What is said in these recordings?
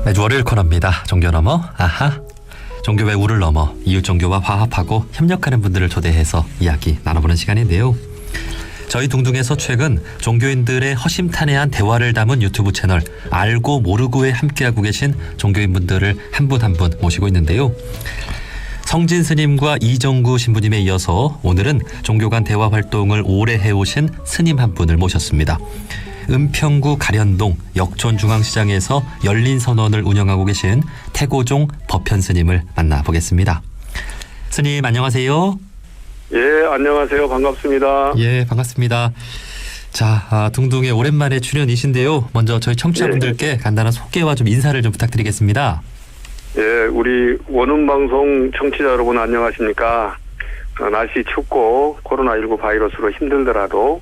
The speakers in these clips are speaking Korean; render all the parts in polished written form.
매주 월요일 코너입니다. 종교 넘어 아하. 종교의 우를 넘어 이웃 종교와 화합하고 협력하는 분들을 초대해서 이야기 나눠보는 시간인데요. 저희 둥둥에서 최근 종교인들의 허심탄회한 대화를 담은 유튜브 채널 알고 모르고에 함께하고 계신 종교인분들을 한 분 한 분 모시고 있는데요. 성진 스님과 이정구 신부님에 이어서 오늘은 종교 간 대화 활동을 오래 해오신 스님 한 분을 모셨습니다. 은평구 가련동 역촌중앙시장에서 열린 선원을 운영하고 계신 태고종 법현 스님을 만나보겠습니다. 스님 안녕하세요. 예, 안녕하세요. 반갑습니다. 예, 반갑습니다. 자, 둥둥에 오랜만에 출연이신데요. 먼저 저희 청취자분들께 간단한 소개와 좀 인사를 좀 부탁드리겠습니다. 예, 우리 원음방송 청취자 여러분 안녕하십니까? 날씨 춥고 코로나19 바이러스로 힘들더라도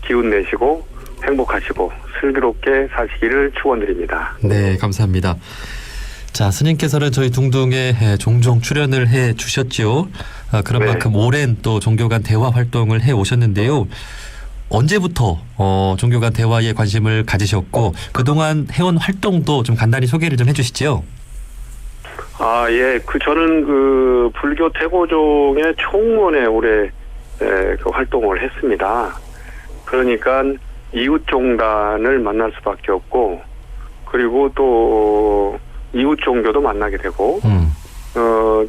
기운 내시고 행복하시고 슬기롭게 사시기를 축원드립니다. 네, 감사합니다. 자, 스님께서는 저희 둥둥에 종종 출연을 해 주셨죠. 그런 네. 만큼 오랜 또 종교 간 대화 활동을 해 오셨는데요. 언제부터 종교 간 대화에 관심을 가지셨고 그동안 해온 활동도 좀 간단히 소개를 좀 해주시죠. 예, 저는 불교 태고종의 총무원에 올해 그 활동을 했습니다. 그러니까 이웃종단을 만날 수밖에 없고, 그리고 또 이웃종교도 만나게 되고,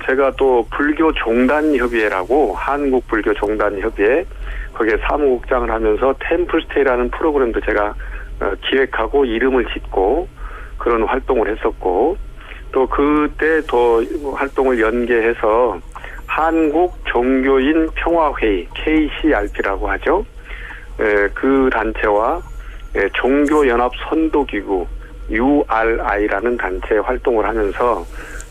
제가 또 불교종단협의회라고 한국불교종단협의회 거기에 사무국장을 하면서 템플스테이라는 프로그램도 제가 기획하고 이름을 짓고 그런 활동을 했었고, 또 그때 더 활동을 연계해서 한국종교인 평화회의 KCRP라고 하죠. 그 단체와 종교연합 선도기구 URI라는 단체 활동을 하면서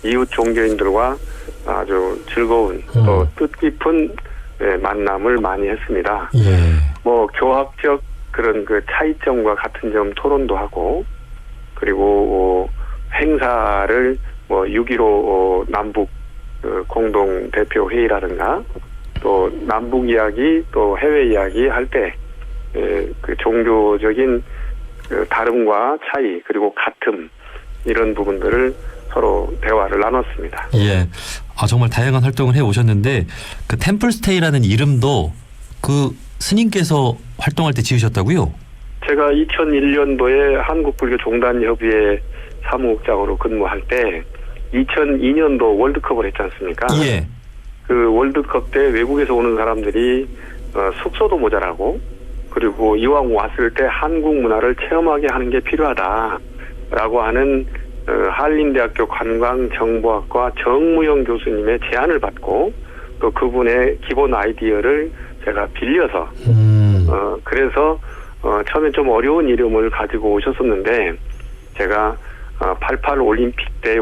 이웃 종교인들과 아주 즐거운 또 뜻깊은 만남을 많이 했습니다. 예. 교학적 그런 그 차이점과 같은 점 토론도 하고, 그리고 행사를 6.15 남북 공동 대표 회의라든가 또 남북 이야기 또 해외 이야기 할 때 그 종교적인 다름과 차이 그리고 같음 이런 부분들을 서로 대화를 나눴습니다. 예. 정말 다양한 활동을 해 오셨는데 그 템플스테이라는 이름도 그 스님께서 활동할 때 지으셨다고요? 제가 2001년도에 한국불교종단협의회 사무국장으로 근무할 때 2002년도 월드컵을 했지 않습니까? 예. 그 월드컵 때 외국에서 오는 사람들이 숙소도 모자라고, 그리고 이왕 왔을 때 한국 문화를 체험하게 하는 게 필요하다라고 하는 한림대학교 관광정보학과 정무영 교수님의 제안을 받고 또 그분의 기본 아이디어를 제가 빌려서 그래서 처음에 좀 어려운 이름을 가지고 오셨었는데 제가 88 올림픽 때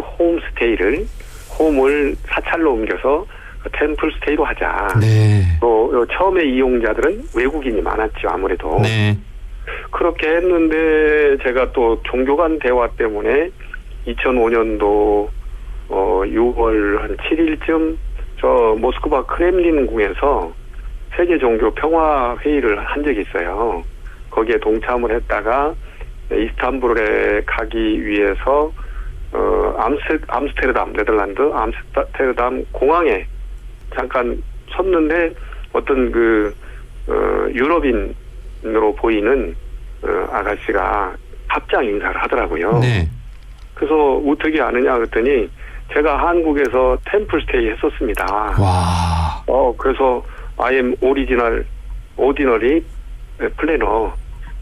홈을 사찰로 옮겨서 템플스테이로 하자. 네. 또 처음에 이용자들은 외국인이 많았죠, 아무래도. 네. 그렇게 했는데 제가 또 종교 간 대화 때문에 2005년도 6월 한 7일쯤 저 모스크바 크렘린궁에서 세계 종교 평화 회의를 한 적이 있어요. 거기에 동참을 했다가 이스탄불에 가기 위해서 암스테르담, 네덜란드 암스테르담 공항에 잠깐 섰는데 어떤 유럽인으로 보이는 아가씨가 합장 인사를 하더라고요. 네. 그래서 어떻게 아느냐 그랬더니 제가 한국에서 템플스테이 했었습니다. 와. 그래서 I am ordinary planner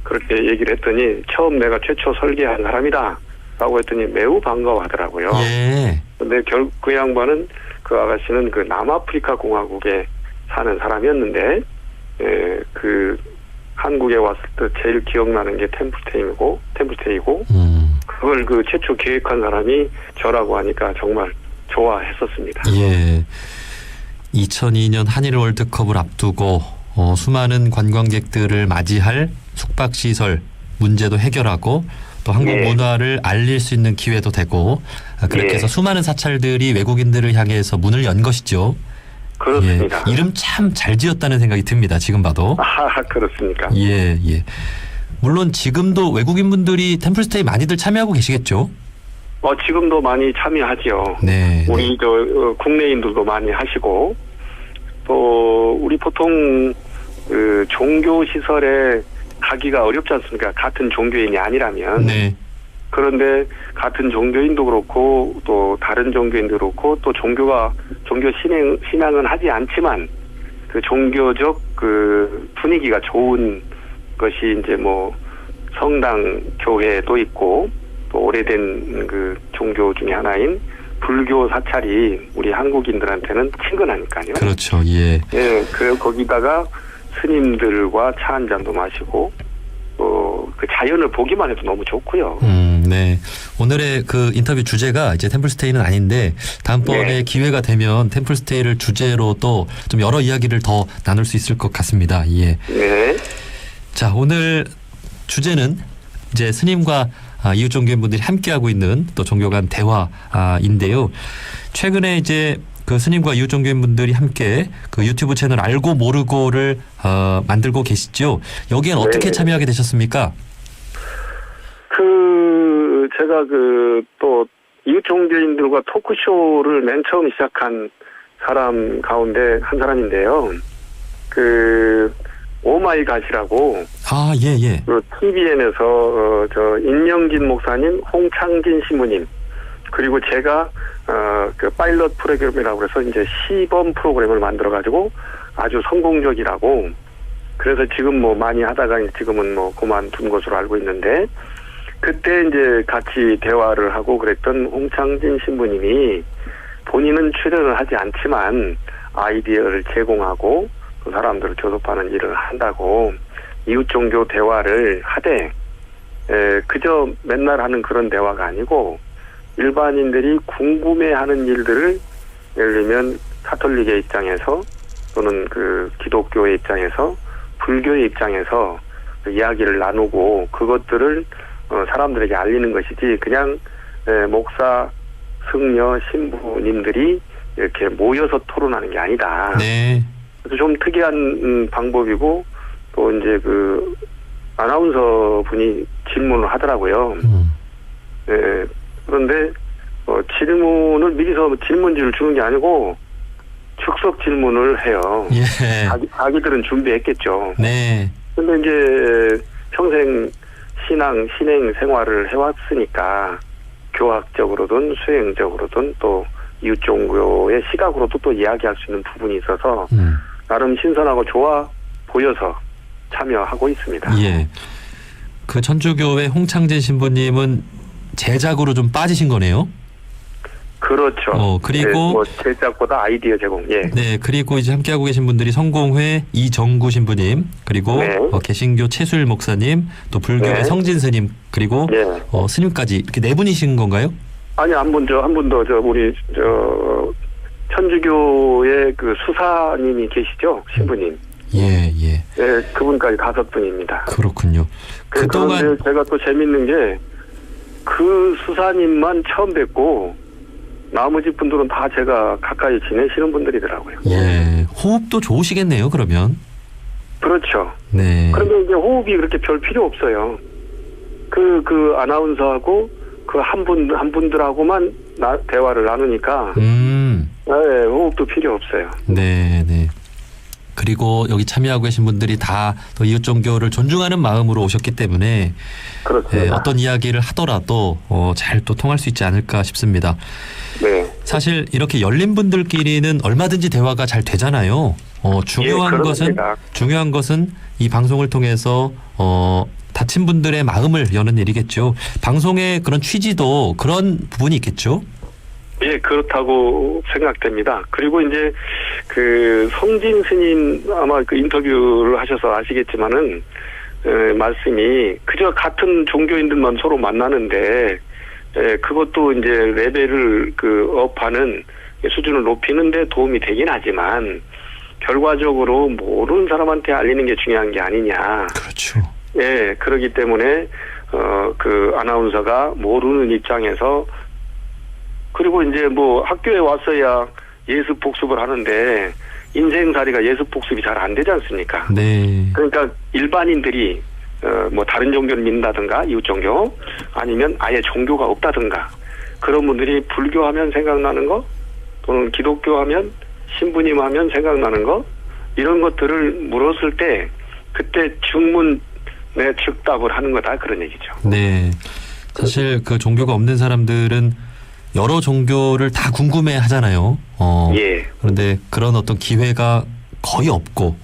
그렇게 얘기를 했더니 처음 내가 최초 설계한 사람이다 라고 했더니 매우 반가워하더라고요. 예. 근데 그 양반은 그 아가씨는 그 남아프리카 공화국에 사는 사람이었는데 그 한국에 왔을 때 제일 기억나는 게 템플스테이고 그걸 그 최초 계획한 사람이 저라고 하니까 정말 좋아했었습니다. 예. 2002년 한일 월드컵을 앞두고 수많은 관광객들을 맞이할 숙박시설 문제도 해결하고 또 한국 문화를 알릴 수 있는 기회도 되고 그렇게 해서 수많은 사찰들이 외국인들을 향해서 문을 연 것이죠. 그렇습니다. 예, 이름 참 잘 지었다는 생각이 듭니다. 지금 봐도. 그렇습니까? 예. 물론 지금도 외국인분들이 템플스테이 많이들 참여하고 계시겠죠? 지금도 많이 참여하죠. 네. 우리 국내인들도 많이 하시고, 또 우리 보통 그 종교 시설에 가기가 어렵지 않습니까? 같은 종교인이 아니라면. 네. 그런데 같은 종교인도 그렇고 또 다른 종교인도 그렇고 또 종교 신앙은 하지 않지만 그 종교적 그 분위기가 좋은 것이 이제 뭐 성당 교회도 있고 또 오래된 그 종교 중에 하나인 불교 사찰이 우리 한국인들한테는 친근하니까요. 그렇죠. 예. 예, 거기다가 스님들과 차 한 잔도 마시고 그 자연을 보기만 해도 너무 좋고요. 네. 오늘의 그 인터뷰 주제가 이제 템플스테이는 아닌데 다음번에 네. 기회가 되면 템플스테이를 주제로 또 좀 여러 이야기를 더 나눌 수 있을 것 같습니다. 예. 네. 자, 오늘 주제는 이제 스님과 이웃 종교인분들이 함께하고 있는 또 종교 간 대화인데요. 최근에 이제 그 스님과 이웃 종교인분들이 함께 그 유튜브 채널 알고 모르고를 만들고 계시죠. 여기엔 어떻게 네. 참여하게 되셨습니까? 제가 또 이웃 종교인들과 토크쇼를 맨 처음 시작한 사람 가운데 한 사람인데요. 오마이갓이라고 예. 그 TVN에서 임영진 목사님, 홍창진 신부님 그리고 제가 그 파일럿 프로그램이라고 해서 이제 시범 프로그램을 만들어 가지고 아주 성공적이라고 그래서 지금 뭐 많이 하다가 지금은 뭐 그만둔 것으로 알고 있는데 그때 이제 같이 대화를 하고 그랬던 홍창진 신부님이 본인은 출연을 하지 않지만 아이디어를 제공하고 그 사람들을 교섭하는 일을 한다고 이웃 종교 대화를 하되 그저 맨날 하는 그런 대화가 아니고 일반인들이 궁금해하는 일들을 예를 들면 카톨릭의 입장에서 또는 그 기독교의 입장에서 불교의 입장에서 그 이야기를 나누고 그것들을 사람들에게 알리는 것이지 그냥 목사, 승려, 신부님들이 이렇게 모여서 토론하는 게 아니다. 네. 그래서 좀 특이한 방법이고 또 이제 그 아나운서 분이 질문을 하더라고요. 그런데 질문을 미리서 질문지를 주는 게 아니고 즉석 질문을 해요. 예. 자기들은 준비했겠죠. 네. 근데 이제 평생 신앙, 신행 생활을 해왔으니까 교학적으로든 수행적으로든 또 이웃 종교의 시각으로도 또 이야기할 수 있는 부분이 있어서 나름 신선하고 좋아 보여서 참여하고 있습니다. 예. 그 천주교회 홍창진 신부님은 제작으로 좀 빠지신 거네요. 그렇죠. 그리고 네, 뭐 제작보다 아이디어 제공. 예. 네, 그리고 이제 함께하고 계신 분들이 성공회 이정구 신부님, 그리고 네. 개신교 최수일 목사님, 또 불교의 네. 성진 스님, 그리고 네. 스님까지 이렇게 네 분이신 건가요? 아니 한 분 더 우리 천주교의 그 수사님이 계시죠, 신부님. 예. 네, 그분까지 5분입니다. 그렇군요. 그동안 그런데 제가 또 재밌는 게 그 수사님만 처음 뵙고 나머지 분들은 다 제가 가까이 지내시는 분들이더라고요. 예, 호흡도 좋으시겠네요. 그러면. 그렇죠. 네. 그런데 이제 호흡이 그렇게 별 필요 없어요. 그 아나운서하고 그 한 분들하고만 대화를 나누니까 네, 호흡도 필요 없어요. 네. 그리고 여기 참여하고 계신 분들이 다 또 이웃 종교를 존중하는 마음으로 오셨기 때문에 그렇습니다. 어떤 이야기를 하더라도 잘 또 통할 수 있지 않을까 싶습니다. 네. 사실 이렇게 열린 분들끼리는 얼마든지 대화가 잘 되잖아요. 중요한 것은 이 방송을 통해서 다친 분들의 마음을 여는 일이겠죠. 방송의 그런 취지도 그런 부분이 있겠죠. 예, 그렇다고 생각됩니다. 그리고 이제 그 성진 스님 아마 그 인터뷰를 하셔서 아시겠지만은 말씀이 그저 같은 종교인들만 서로 만나는데 그것도 이제 레벨을 업하는 수준을 높이는 데 도움이 되긴 하지만 결과적으로 모르는 사람한테 알리는 게 중요한 게 아니냐. 그렇죠. 예, 그렇기 때문에 그 아나운서가 모르는 입장에서 그리고 이제 뭐 학교에 왔어야 예습 복습을 하는데 인생살이가 예습 복습이 잘 안 되지 않습니까? 네. 그러니까 일반인들이 뭐 다른 종교를 믿는다든가 이웃 종교 아니면 아예 종교가 없다든가 그런 분들이 불교하면 생각나는 거, 또는 기독교하면 신부님 하면 생각나는 거, 이런 것들을 물었을 때 그때 중문에 즉답을 하는 거다, 그런 얘기죠. 네. 사실 그 종교가 없는 사람들은 여러 종교를 다 궁금해 하잖아요. 예. 그런데 그런 어떤 기회가 거의 없고,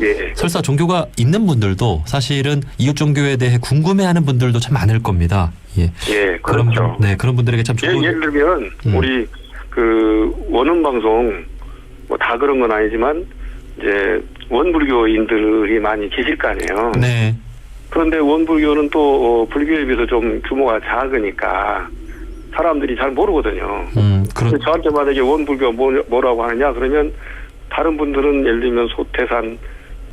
예. 설사 종교가 있는 분들도 사실은 이웃 종교에 대해 궁금해하는 분들도 참 많을 겁니다. 예. 예, 그런 그렇죠. 네, 그런 분들에게 참 좋은. 예를 들면 우리 그 원음 방송 뭐 다 그런 건 아니지만 이제 원불교인들이 많이 계실 거 아니에요. 네. 그런데 원불교는 또 불교에 비해서 좀 규모가 작으니까 사람들이 잘 모르거든요. 그런. 저한테 만약에 원불교 뭐라고 하느냐 그러면 다른 분들은 예를 들면 소태산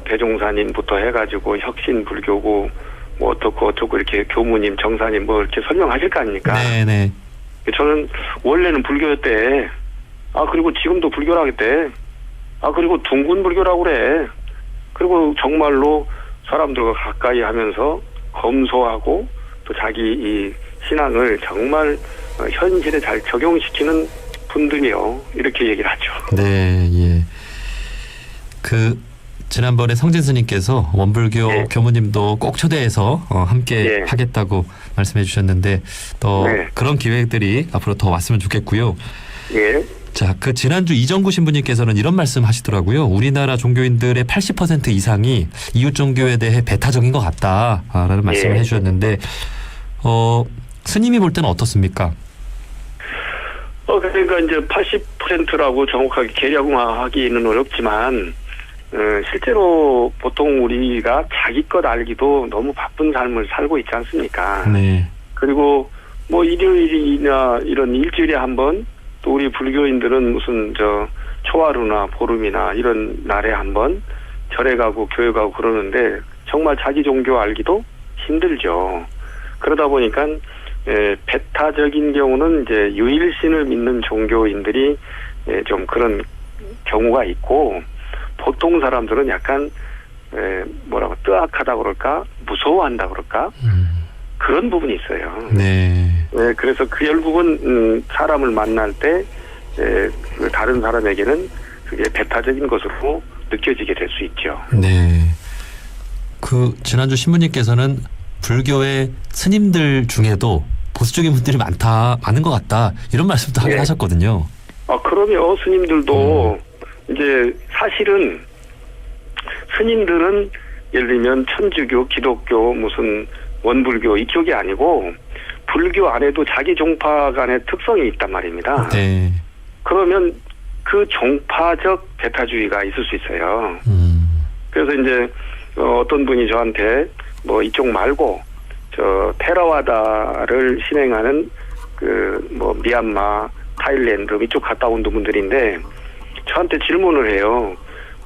대종사님부터 해가지고 혁신불교고 뭐 어쩌고 이렇게 교무님 정사님 뭐 이렇게 설명하실 거 아닙니까? 네네. 저는 원래는 불교였대. 그리고 지금도 불교라고 했대. 그리고 둥근불교라고 그래. 그리고 정말로 사람들과 가까이 하면서 검소하고 또 자기 이 신앙을 정말 현실에 잘 적용시키는 분들이요. 이렇게 얘기를 하죠. 네, 예. 그 지난번에 성진 스님께서 원불교 예. 교무님도 꼭 초대해서 함께 예. 하겠다고 말씀해 주셨는데 또 네. 그런 기회들이 앞으로 더 왔으면 좋겠고요. 예. 자, 그 지난주 이정구 신부님께서는 이런 말씀 하시더라고요. 우리나라 종교인들의 80% 이상이 이웃 종교에 대해 배타적인 것 같다라는 말씀을 예. 해주셨는데 스님이 볼 때는 어떻습니까? 그러니까 이제 80%라고 정확하게 계량화하기는 어렵지만 실제로 보통 우리가 자기 것 알기도 너무 바쁜 삶을 살고 있지 않습니까? 네. 그리고 뭐 일요일이나 이런 일주일에 한 번 또 우리 불교인들은 무슨 초하루나 보름이나 이런 날에 한 번 절에 가고 교회 가고 그러는데 정말 자기 종교 알기도 힘들죠. 그러다 보니까 배타적인 경우는 이제 유일신을 믿는 종교인들이 좀 그런 경우가 있고 보통 사람들은 약간 뭐라고 뜨악하다 그럴까 무서워한다 그럴까 그런 부분이 있어요. 네. 네, 그래서 결국은 사람을 만날 때 그 다른 사람에게는 그게 배타적인 것으로 느껴지게 될 수 있죠. 네. 그 지난주 신부님께서는 불교의 스님들 중에도 보수적인 분들이 많은 것 같다 이런 말씀도 하긴 네. 하셨거든요. 그러면 스님들도 이제 사실은 스님들은 예를 들면 천주교, 기독교, 무슨 원불교 이쪽이 아니고 불교 안에도 자기 종파 간의 특성이 있단 말입니다. 네. 그러면 그 종파적 배타주의가 있을 수 있어요. 그래서 이제 어떤 분이 저한테 뭐 이쪽 말고 테라와다를 실행하는 뭐 미얀마, 타일랜드 이쪽 갔다 온 분들인데 저한테 질문을 해요.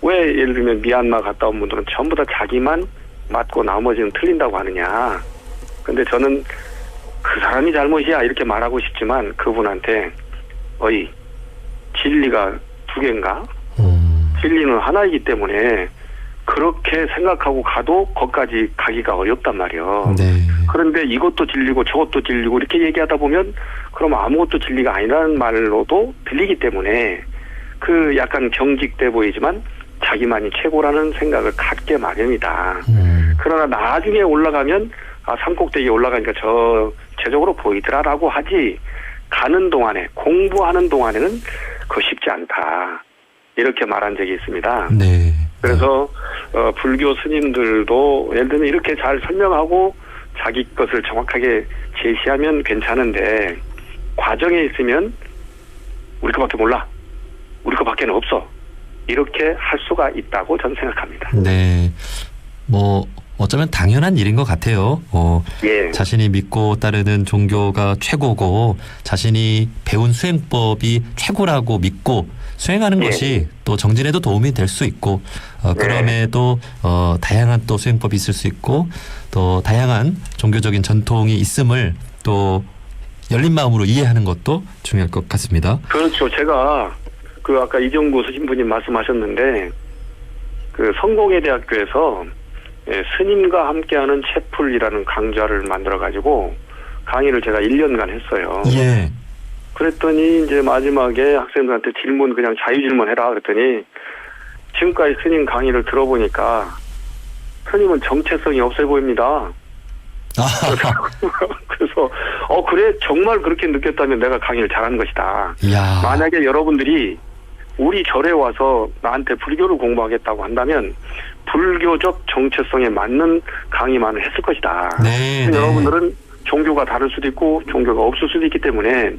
왜 예를 들면 미얀마 갔다 온 분들은 전부 다 자기만 맞고 나머지는 틀린다고 하느냐. 근데 저는 그 사람이 잘못이야 이렇게 말하고 싶지만 그분한테 진리가 두 개인가? 진리는 하나이기 때문에 그렇게 생각하고 가도 거기까지 가기가 어렵단 말이에요. 네. 그런데 이것도 진리고 저것도 진리고 이렇게 얘기하다 보면 그럼 아무것도 진리가 아니라는 말로도 들리기 때문에 그 약간 경직돼 보이지만 자기만이 최고라는 생각을 갖게 마련이다. 그러나 나중에 올라가면 산꼭대기에 올라가니까 제적으로 보이더라라고 하지 가는 동안에 공부하는 동안에는 그거 쉽지 않다. 이렇게 말한 적이 있습니다. 네. 그래서 불교 스님들도 예를 들면 이렇게 잘 설명하고 자기 것을 정확하게 제시하면 괜찮은데 과정에 있으면 우리 거밖에 몰라. 우리 거밖에는 없어. 이렇게 할 수가 있다고 저는 생각합니다. 네. 뭐 어쩌면 당연한 일인 것 같아요. 예. 자신이 믿고 따르는 종교가 최고고 자신이 배운 수행법이 최고라고 믿고 수행하는 예. 것이 또 정진에도 도움이 될 수 있고 그럼에도 다양한 또 수행법이 있을 수 있고 또 다양한 종교적인 전통이 있음을 또 열린 마음으로 이해하는 것도 중요할 것 같습니다. 그렇죠. 제가 아까 이정구 신부님 말씀하셨는데 성공회대학교에서 스님과 함께하는 채플이라는 강좌를 만들어 가지고 강의를 제가 1년간 했어요. 예. 그랬더니 이제 마지막에 학생들한테 질문 그냥 자유질문해라 그랬더니 지금까지 스님 강의를 들어보니까 스님은 정체성이 없어 보입니다. 그래서 그래 정말 그렇게 느꼈다면 내가 강의를 잘하는 것이다. 이야. 만약에 여러분들이 우리 절에 와서 나한테 불교를 공부하겠다고 한다면 불교적 정체성에 맞는 강의만을 했을 것이다. 네, 네. 여러분들은 종교가 다를 수도 있고 종교가 없을 수도 있기 때문에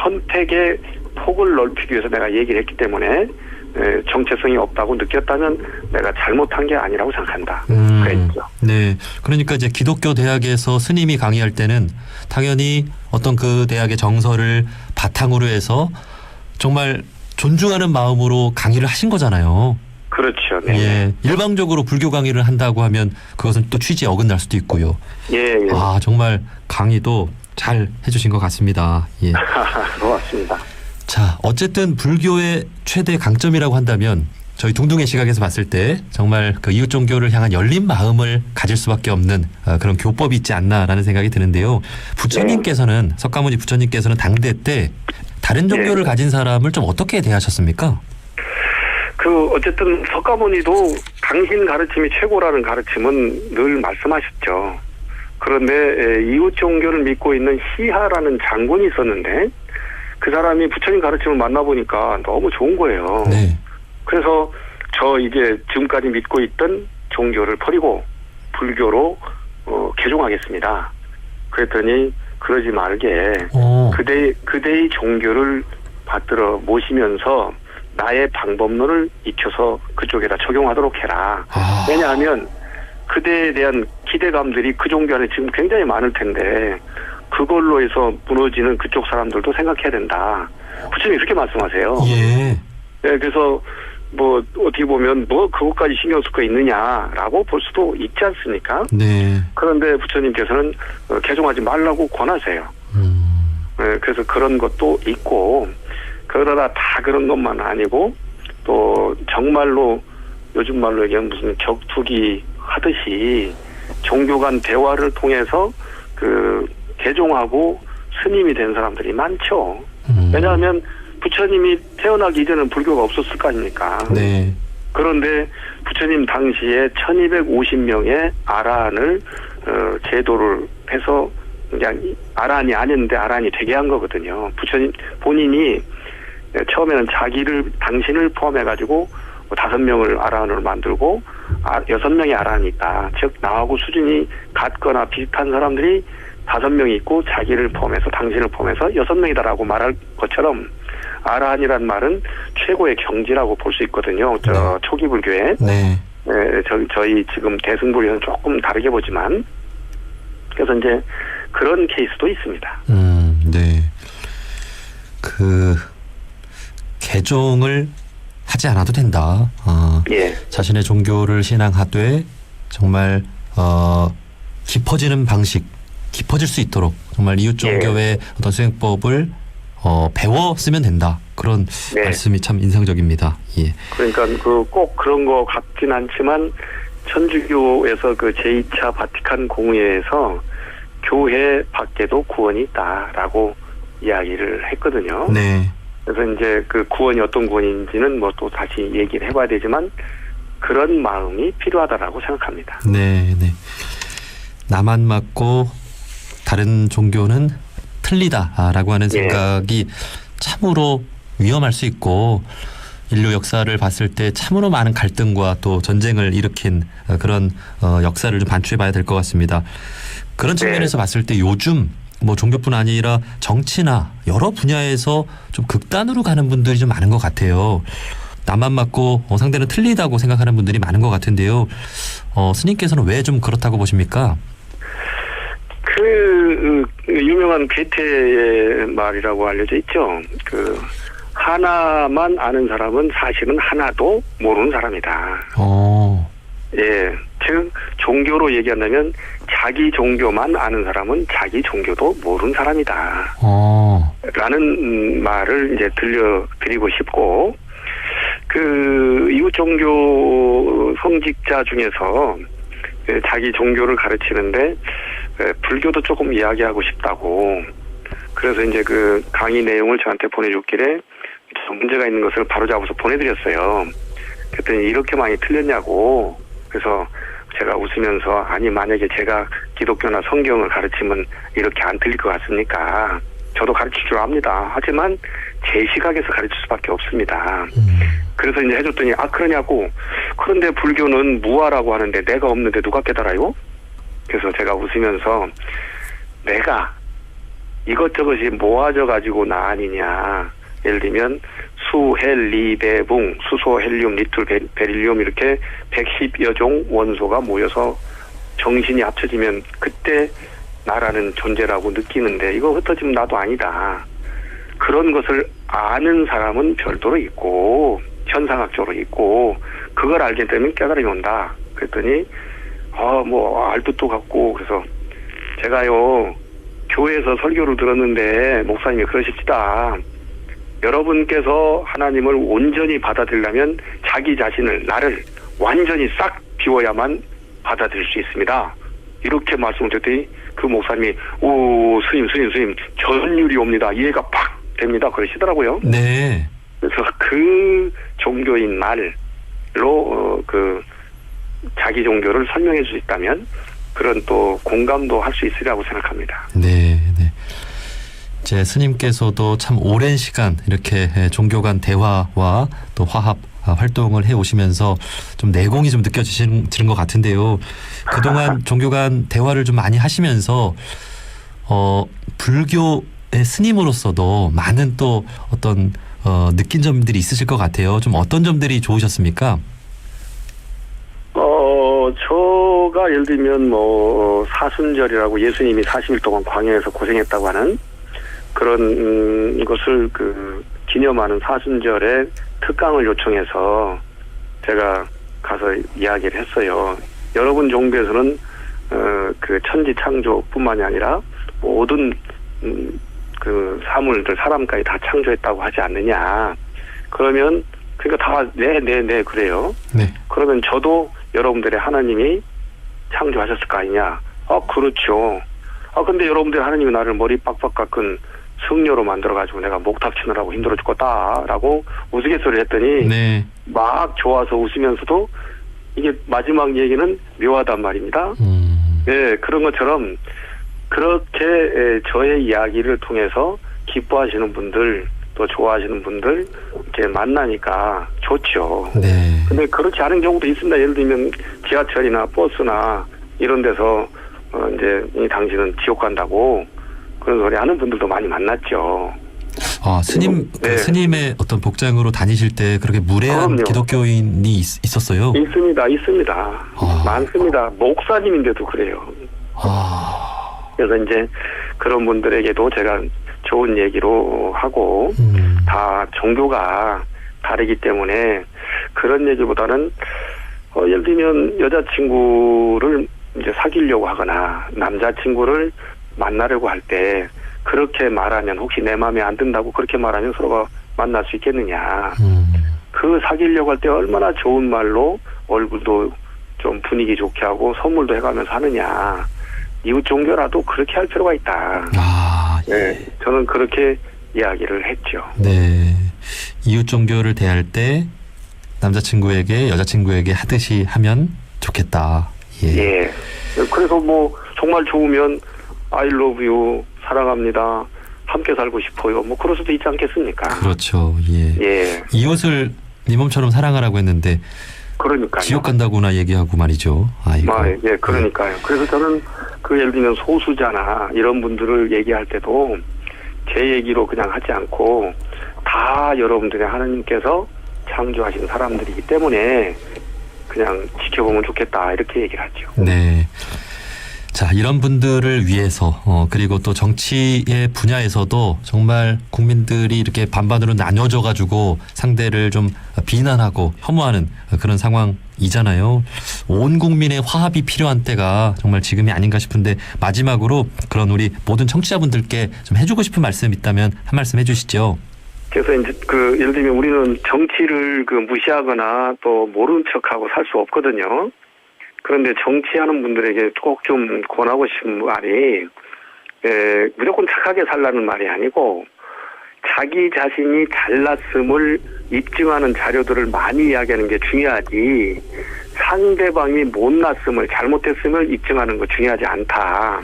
선택의 폭을 넓히기 위해서 내가 얘기를 했기 때문에 정체성이 없다고 느꼈다면 내가 잘못한 게 아니라고 생각한다. 그랬죠. 네. 그러니까 이제 기독교 대학에서 스님이 강의할 때는 당연히 어떤 그 대학의 정서를 바탕으로 해서 정말 존중하는 마음으로 강의를 하신 거잖아요. 그렇죠. 네. 예. 일방적으로 불교 강의를 한다고 하면 그것은 또 취지에 어긋날 수도 있고요. 예. 예. 아, 정말 강의도 잘 해주신 것 같습니다. 예. 고맙습니다. 자, 어쨌든 불교의 최대 강점이라고 한다면 저희 둥둥의 시각에서 봤을 때 정말 그 이웃 종교를 향한 열린 마음을 가질 수밖에 없는 그런 교법이 있지 않나라는 생각이 드는데요. 부처님께서는 석가모니 부처님께서는 당대 때 다른 종교를 가진 사람을 좀 어떻게 대하셨습니까? 어쨌든 석가모니도 당신 가르침이 최고라는 가르침은 늘 말씀하셨죠. 그런데 이웃 종교를 믿고 있는 시하라는 장군이 있었는데 그 사람이 부처님 가르침을 만나보니까 너무 좋은 거예요. 네. 그래서 저 이제 지금까지 믿고 있던 종교를 버리고 불교로 개종하겠습니다. 그랬더니 그러지 말게 그대의 종교를 받들어 모시면서 나의 방법론을 익혀서 그쪽에다 적용하도록 해라. 왜냐하면 그대에 대한 기대감들이 그 종교 안에 지금 굉장히 많을 텐데 그걸로 해서 무너지는 그쪽 사람들도 생각해야 된다. 부처님이 그렇게 말씀하세요. 예. 네, 그래서 뭐 어떻게 보면 뭐 그것까지 신경 쓸 거 있느냐라고 볼 수도 있지 않습니까? 네. 그런데 부처님께서는 개종하지 말라고 권하세요. 네, 그래서 그런 것도 있고 그러다 다 그런 것만 아니고 또 정말로 요즘 말로 얘기하면 무슨 격투기 하듯이 종교 간 대화를 통해서 개종하고 스님이 된 사람들이 많죠. 왜냐하면 부처님이 태어나기 이전은 불교가 없었을 거 아닙니까? 네. 그런데 부처님 당시에 1250명의 아라한을 제도를 해서 그냥 아라한이 아닌데 아라한이 되게 한 거거든요. 부처님 본인이 처음에는 당신을 포함해가지고 5명을 아라한으로 만들고 6명의 아라한이 있다. 즉 나하고 수준이 같거나 비슷한 사람들이 5명이 있고 자기를 포함해서 당신을 포함해서 6명이다라고 말할 것처럼 아라한이란 말은 최고의 경지라고 볼 수 있거든요. 초기 불교에. 네. 저희 지금 대승불교는 조금 다르게 보지만 그래서 이제 그런 케이스도 있습니다. 네. 개종을 하지 않아도 된다. 예. 자신의 종교를 신앙하되 정말 깊어지는 방식, 깊어질 수 있도록 정말 이웃 종교의 어떤 수행법을 배웠으면 된다. 그런 말씀이 참 인상적입니다. 예. 그러니까 꼭 그런 거 같진 않지만 천주교에서 제2차 바티칸 공의회에서 교회 밖에도 구원이 있다라고 이야기를 했거든요. 네. 그래서 이제 그 구원이 어떤 구원인지는 뭐 또 다시 얘기를 해봐야 되지만 그런 마음이 필요하다라고 생각합니다. 네, 네. 나만 맞고 다른 종교는 틀리다라고 하는 생각이 참으로 위험할 수 있고 인류 역사를 봤을 때 참으로 많은 갈등과 또 전쟁을 일으킨 그런 역사를 좀 반추해봐야 될 것 같습니다. 그런 측면에서 봤을 때 요즘 뭐 종교뿐 아니라 정치나 여러 분야에서 좀 극단으로 가는 분들이 좀 많은 것 같아요. 나만 맞고 상대는 틀리다고 생각하는 분들이 많은 것 같은데요. 스님께서는 왜 좀 그렇다고 보십니까? 유명한 괴테의 말이라고 알려져 있죠. 하나만 아는 사람은 사실은 하나도 모르는 사람이다. 예, 즉 종교로 얘기한다면 자기 종교만 아는 사람은 자기 종교도 모르는 사람이다. 라는 말을 이제 들려드리고 싶고, 이웃 종교 성직자 중에서 자기 종교를 가르치는데 불교도 조금 이야기하고 싶다고 그래서 이제 그 강의 내용을 저한테 보내줬길래 문제가 있는 것을 바로잡아서 보내드렸어요. 그랬더니 이렇게 많이 틀렸냐고. 그래서 제가 웃으면서 아니 만약에 제가 기독교나 성경을 가르치면 이렇게 안 틀릴 것 같습니까? 저도 가르칠 줄 압니다. 하지만 제 시각에서 가르칠 수밖에 없습니다. 그래서 이제 해줬더니 그러냐고. 그런데 불교는 무아라고 하는데 내가 없는데 누가 깨달아요? 그래서 제가 웃으면서 내가 이것저것이 모아져 가지고 나 아니냐. 예를 들면 수, 헬, 리, 배, 붕, 수소, 헬륨, 리툴, 베릴륨 이렇게 110여 종 원소가 모여서 정신이 합쳐지면 그때 나라는 존재라고 느끼는데 이거 흩어지면 나도 아니다. 그런 것을 아는 사람은 별도로 있고 현상학적으로 있고 그걸 알게 되면 깨달음이 온다. 그랬더니 뭐 알 듯도 같고 그래서 제가요 교회에서 설교를 들었는데 목사님이 그러십시다. 여러분께서 하나님을 온전히 받아들이려면 자기 자신을 나를 완전히 싹 비워야만 받아들일 수 있습니다. 이렇게 말씀을 드렸더니 그 목사님이 오 스님 전율이 옵니다. 이해가 팍 됩니다. 그러시더라고요. 네. 그래서 그 종교인 말로 그 자기 종교를 설명해 줄 수 있다면 그런 또 공감도 할 수 있으리라고 생각합니다. 네. 이제 스님께서도 참 오랜 시간 이렇게 종교 간 대화와 또 화합 활동을 해 오시면서 좀 내공이 좀 느껴지는 것 같은데요. 그동안 종교 간 대화를 좀 많이 하시면서 불교의 스님으로서도 많은 또 어떤 느낀 점들이 있으실 것 같아요. 좀 어떤 점들이 좋으셨습니까? 저가 예를 들면 뭐 사순절이라고 예수님이 40일 동안 광야에서 고생했다고 하는 그런 것을 그 기념하는 사순절에 특강을 요청해서 제가 가서 이야기를 했어요. 여러분 종교에서는 그 천지 창조뿐만이 아니라 모든 그 사물들 사람까지 다 창조했다고 하지 않느냐. 그러면 그러니까 다 네 그래요. 네. 그러면 저도 여러분들의 하나님이 창조하셨을 거 아니냐. 그렇죠. 근데 여러분들 하나님이 나를 머리 빡빡 깎은 승려로 만들어가지고 내가 목탁 치느라고 힘들어 죽겠다라고 우스갯소리를 했더니 네. 막 좋아서 웃으면서도 이게 마지막 얘기는 묘하단 말입니다. 네, 그런 것처럼 그렇게 저의 이야기를 통해서 기뻐하시는 분들 또 좋아하시는 분들 이렇게 만나니까 좋죠. 네. 근데 그렇지 않은 경우도 있습니다. 예를 들면 지하철이나 버스나 이런 데서 이제 이 당신은 지옥 간다고 그런 소리 하는 분들도 많이 만났죠. 스님, 네. 스님의 어떤 복장으로 다니실 때 그렇게 무례한 그럼요. 기독교인이 있었어요? 있습니다. 많습니다. 목사님인데도 그래요. 그래서 이제 그런 분들에게도 제가 좋은 얘기로 하고 다 종교가 다르기 때문에 그런 얘기보다는 예를 들면 여자친구를 이제 사귀려고 하거나 남자친구를 만나려고 할 때 그렇게 말하면 혹시 내 마음에 안 든다고 그렇게 말하면 서로가 만날 수 있겠느냐. 그 사귀려고 할 때 얼마나 좋은 말로 얼굴도 좀 분위기 좋게 하고 선물도 해가면서 하느냐. 이웃 종교라도 그렇게 할 필요가 있다. 네, 저는 그렇게 이야기를 했죠. 네, 이웃 종교를 대할 때 남자친구에게 여자친구에게 하듯이 하면 좋겠다. 예. 그래서 뭐 정말 좋으면 I love you, 사랑합니다, 함께 살고 싶어요. 뭐 그럴 수도 있지 않겠습니까? 그렇죠. 예. 이웃을 네 몸처럼 사랑하라고 했는데 그러니까요. 지옥 간다고나 얘기하고 말이죠. 아이고. 예, 그러니까요. 그래서 저는 그 예를 들면 소수자나 이런 분들을 얘기할 때도 제 얘기로 그냥 하지 않고 다 여러분들의 하나님께서 창조하신 사람들이기 때문에 그냥 지켜보면 좋겠다 이렇게 얘기를 하죠. 네. 자, 이런 분들을 위해서 그리고 또 정치의 분야에서도 정말 국민들이 이렇게 반반으로 나뉘어져 가지고 상대를 좀 비난하고 혐오하는 그런 상황이잖아요. 온 국민의 화합이 필요한 때가 정말 지금이 아닌가 싶은데 마지막으로 그런 우리 모든 청취자분들께 좀 해주고 싶은 말씀 있다면 한 말씀 해주시죠. 그래서 이제 예를 들면 우리는 정치를 무시하거나 또 모르는 척하고 살 수 없거든요. 그런데 정치하는 분들에게 꼭 좀 권하고 싶은 말이 무조건 착하게 살라는 말이 아니고 자기 자신이 잘났음을 입증하는 자료들을 많이 이야기하는 게 중요하지 상대방이 못났음을 잘못했음을 입증하는 거 중요하지 않다.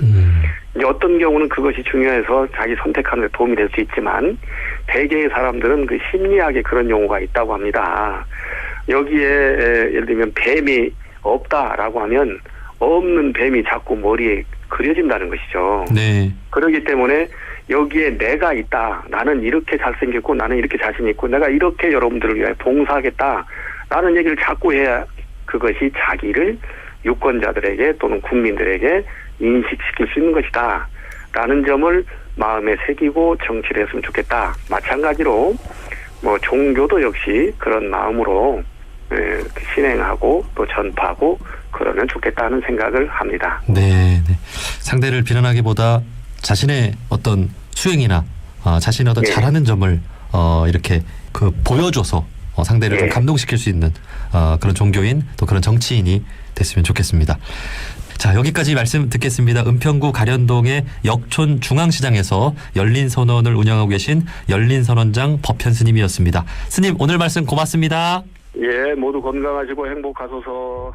이제 어떤 경우는 그것이 중요해서 자기 선택하는 데 도움이 될 수 있지만 대개의 사람들은 그 심리학에 그런 용어가 있다고 합니다. 여기에 예를 들면 뱀이 없다라고 하면 없는 뱀이 자꾸 머리에 그려진다는 것이죠. 네. 그렇기 때문에 여기에 내가 있다. 나는 이렇게 잘생겼고 나는 이렇게 자신 있고 내가 이렇게 여러분들을 위해 봉사하겠다. 라는 얘기를 자꾸 해야 그것이 자기를 유권자들에게 또는 국민들에게 인식시킬 수 있는 것이다. 라는 점을 마음에 새기고 정치를 했으면 좋겠다. 마찬가지로 뭐 종교도 역시 그런 마음으로 실행하고 또 전파하고 그러면 좋겠다는 생각을 합니다. 네, 네. 상대를 비난하기보다 자신의 어떤 수행이나 자신의 어떤 네. 잘하는 점을 이렇게 그 보여줘서 상대를 좀 네. 감동시킬 수 있는 그런 종교인 또 그런 정치인이 됐으면 좋겠습니다. 자, 여기까지 말씀 듣겠습니다. 은평구 가련동의 역촌 중앙시장에서 열린선언을 운영하고 계신 열린선언장 법현 스님이었습니다. 스님 오늘 말씀 고맙습니다. 예, 모두 건강하시고 행복하소서.